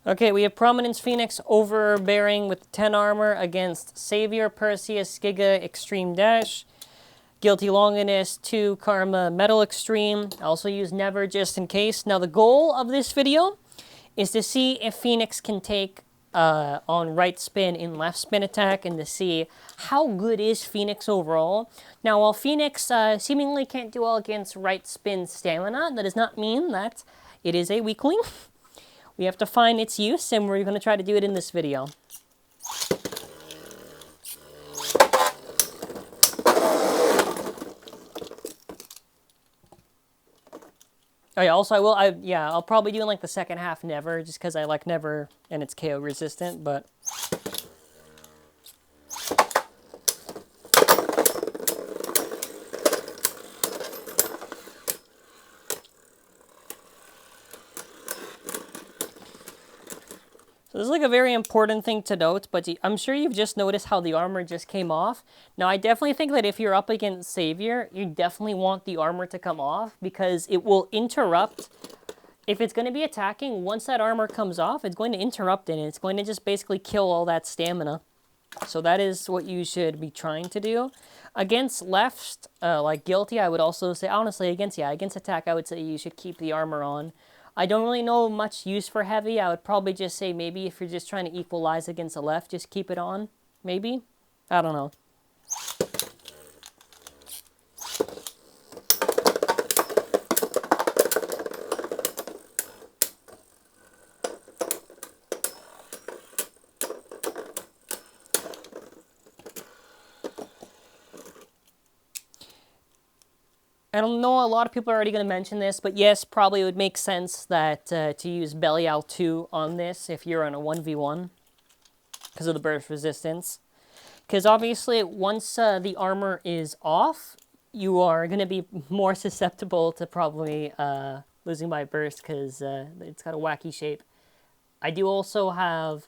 Okay, we have Prominence Phoenix overbearing with 10 armor against Savior, Perseus, Giga, Extreme Dash. Guilty Longinus, 2 Karma, Metal Extreme. I also use Never just in case. Now the goal of this video is to see if Phoenix can take on right spin in left spin attack and to see how good is Phoenix overall. Now while Phoenix seemingly can't do well against right spin stamina, that does not mean that it is a weakling. We have to find its use, and we're going to try to do it in this video. Oh yeah, also I'll probably do in like the second half Never, just because I like Never and it's KO resistant, but... So this is like a very important thing to note, but I'm sure you've just noticed how the armor just came off. Now, I definitely think that if you're up against Savior, you definitely want the armor to come off because it will interrupt. If it's going to be attacking, once that armor comes off, it's going to interrupt it, and it's going to just basically kill all that stamina. So that is what you should be trying to do. Against left, like Guilty, I would also say, honestly, against attack, I would say you should keep the armor on. I don't really know much use for heavy. I would probably just say maybe if you're just trying to equalize against the left, just keep it on. Maybe? I don't know. I don't know, a lot of people are already going to mention this, but yes, probably it would make sense that to use Belial 2 on this if you're on a 1v1 because of the burst resistance. Because obviously, once the armor is off, you are going to be more susceptible to probably losing by burst because it's got a wacky shape. I do also have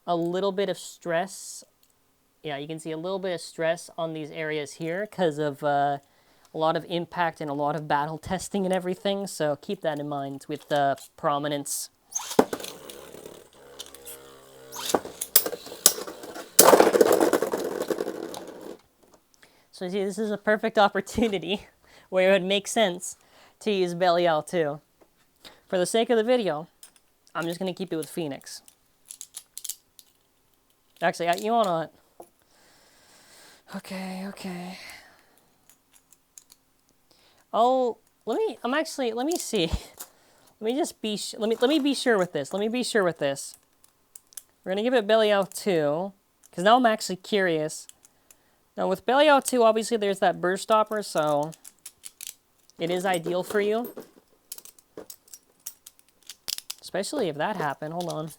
a little bit of stress. Yeah, you can see a little bit of stress on these areas here because of... a lot of impact and a lot of battle testing and everything, so keep that in mind with the Prominence. So see, this is a perfect opportunity where it would make sense to use Belial too. For the sake of the video, I'm just going to keep it with Phoenix. Actually, you know what? Okay. Oh, let me see. Let me just be, let me be sure with this. We're going to give it Belial 2, because now I'm actually curious. Now with Belial 2, obviously there's that burst stopper, so it is ideal for you. Especially if that happened. Hold on.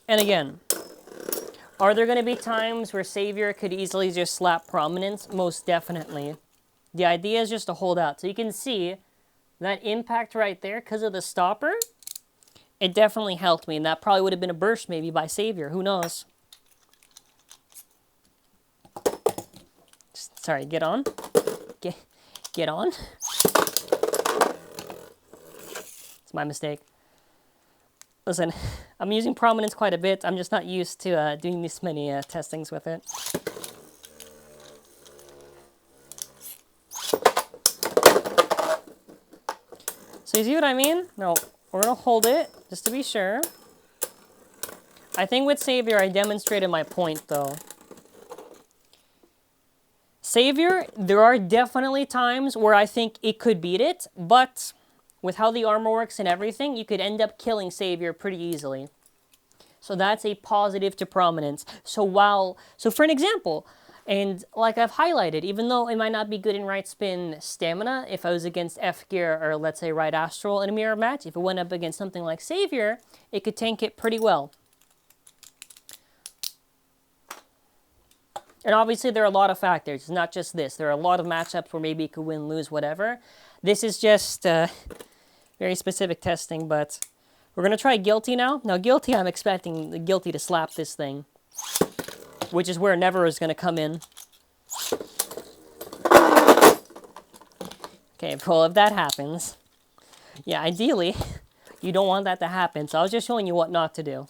And again, are there going to be times where Savior could easily just slap Prominence? Most definitely. The idea is just to hold out. So you can see that impact right there, because of the stopper, it definitely helped me. And that probably would have been a burst maybe by Savior. Who knows? Sorry, get on. Get on. It's my mistake. Listen, I'm using Prominence quite a bit. I'm just not used to doing this many testings with it. So you see what I mean? No, we're going to hold it, just to be sure. I think with Savior, I demonstrated my point, though. Savior, there are definitely times where I think it could beat it, but... with how the armor works and everything, you could end up killing Savior pretty easily. So that's a positive to Prominence. So for an example, and like I've highlighted, even though it might not be good in right spin stamina, if I was against F gear or let's say right astral in a mirror match, if it went up against something like Savior, it could tank it pretty well. And obviously there are a lot of factors, it's not just this. There are a lot of matchups where maybe it could win, lose, whatever. This is just... very specific testing, but we're going to try Guilty now. Now, Guilty, I'm expecting the Guilty to slap this thing, which is where Never is going to come in. Okay, well, if that happens, yeah, ideally, you don't want that to happen. So I was just showing you what not to do.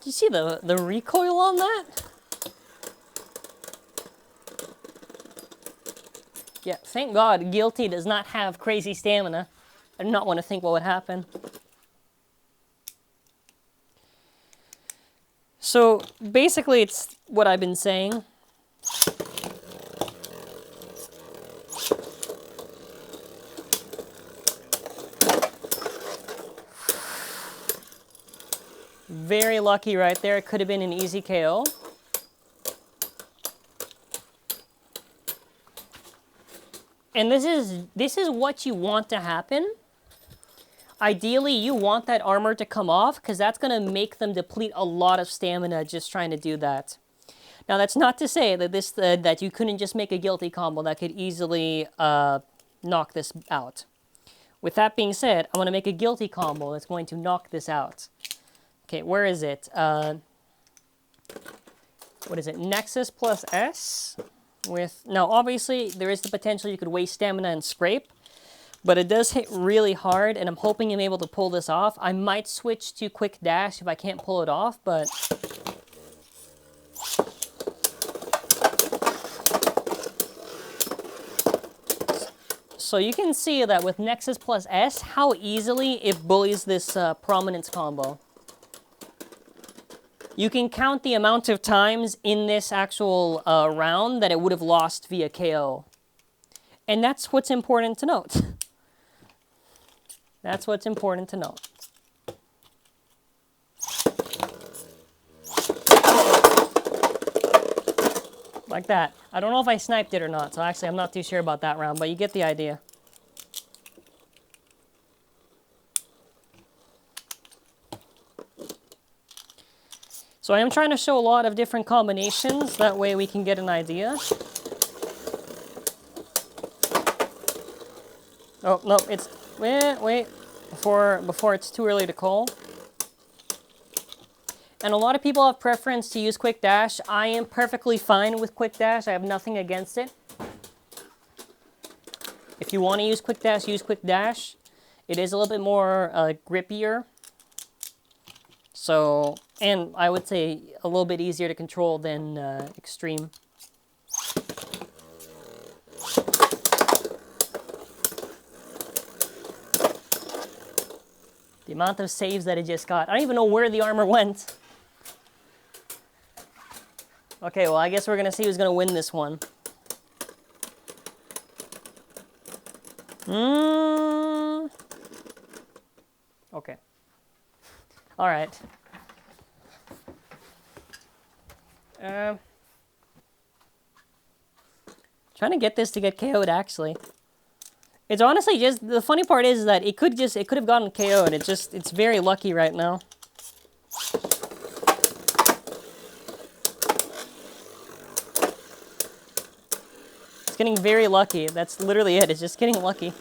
Do you see the recoil on that? Yeah, thank God Guilty does not have crazy stamina. I do not want to think what would happen. So basically it's what I've been saying. Very lucky right there. It could have been an easy KO. And this is what you want to happen. Ideally, you want that armor to come off because that's going to make them deplete a lot of stamina just trying to do that. Now, that's not to say that that you couldn't just make a Guilty combo that could easily knock this out. With that being said, I'm going to make a Guilty combo that's going to knock this out. Okay, where is it? What is it? Nexus plus S? Now, obviously, there is the potential you could waste stamina and scrape, but it does hit really hard, and I'm hoping I'm able to pull this off. I might switch to Quick Dash if I can't pull it off, but... So you can see that with Nexus plus S, how easily it bullies this Prominence combo. You can count the amount of times in this actual round that it would have lost via KO. And that's what's important to note. That's what's important to note. Like that. I don't know if I sniped it or not, so actually I'm not too sure about that round, but you get the idea. So I am trying to show a lot of different combinations, that way we can get an idea. Oh, no, it's... Wait, before it's too early to call. And a lot of people have preference to use Quick Dash. I am perfectly fine with Quick Dash. I have nothing against it. If you want to use Quick Dash, use Quick Dash. It is a little bit more grippier. So, and I would say a little bit easier to control than Extreme. The amount of saves that it just got. I don't even know where the armor went. Okay, well, I guess we're going to see who's going to win this one. Okay. All right. Trying to get this to get KO'd, actually. It's honestly just, the funny part is that it could have gotten KO'd. It's very lucky right now. It's getting very lucky. That's literally it. It's just getting lucky.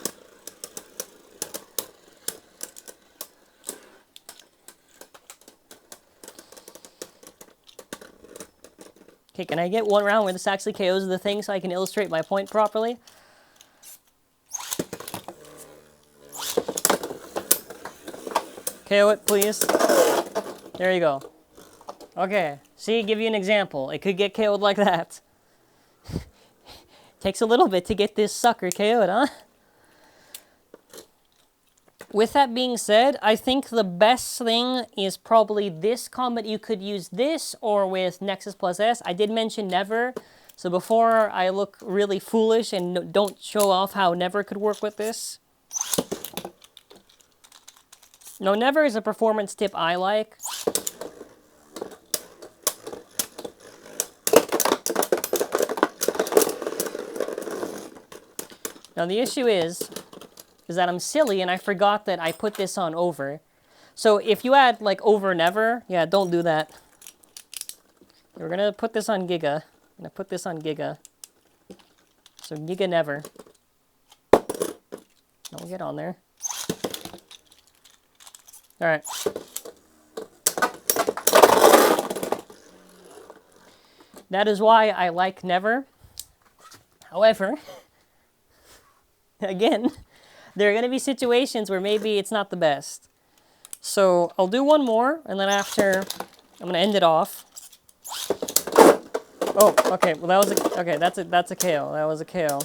Okay, can I get one round where this actually KOs the thing so I can illustrate my point properly? KO it, please. There you go. Okay, see, give you an example. It could get KO'd like that. Takes a little bit to get this sucker KO'd, huh? With that being said, I think the best thing is probably this combo. You could use this or with Nexus plus S. I did mention Never, so before I look really foolish and don't show off how Never could work with this. No, Never is a performance tip I like. Now the issue is that I'm silly and I forgot that I put this on Over. So if you add like Over Never, yeah, don't do that. We're gonna put this on Giga. I'm gonna put this on Giga. So Giga Never. Don't get on there. All right. That is why I like never. However, again, there are going to be situations where maybe it's not the best. So I'll do one more, and then after, I'm going to end it off. Oh, okay. Well, that was a, okay. That's a KO. That was a KO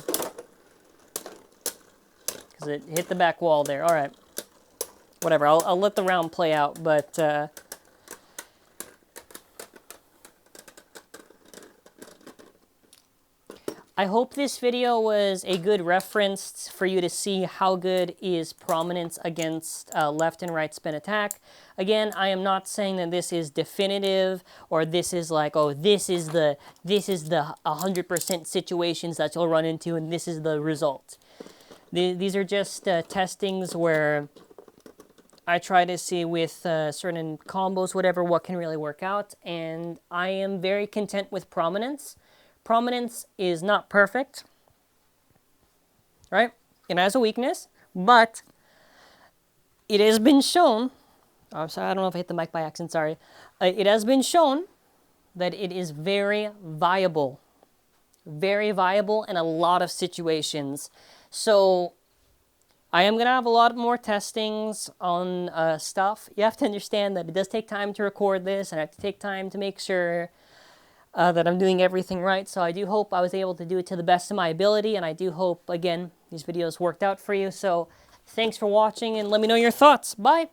because it hit the back wall there. All right. Whatever. I'll let the round play out, but. I hope this video was a good reference for you to see how good is Prominence against left and right spin attack. Again, I am not saying that this is definitive or this is like, oh, this is the 100% situations that you'll run into and this is the result. These are just testings where I try to see with certain combos, whatever, what can really work out, and I am very content with Prominence. Prominence is not perfect, right? It has a weakness, but it has been shown, I'm sorry, I don't know if I hit the mic by accident, sorry. It has been shown that it is very viable in a lot of situations. So I am going to have a lot more testings on stuff. You have to understand that it does take time to record this, and I have to take time to make sure that I'm doing everything right. So I do hope I was able to do it to the best of my ability, and I do hope, again, these videos worked out for you. So thanks for watching, and let me know your thoughts. Bye!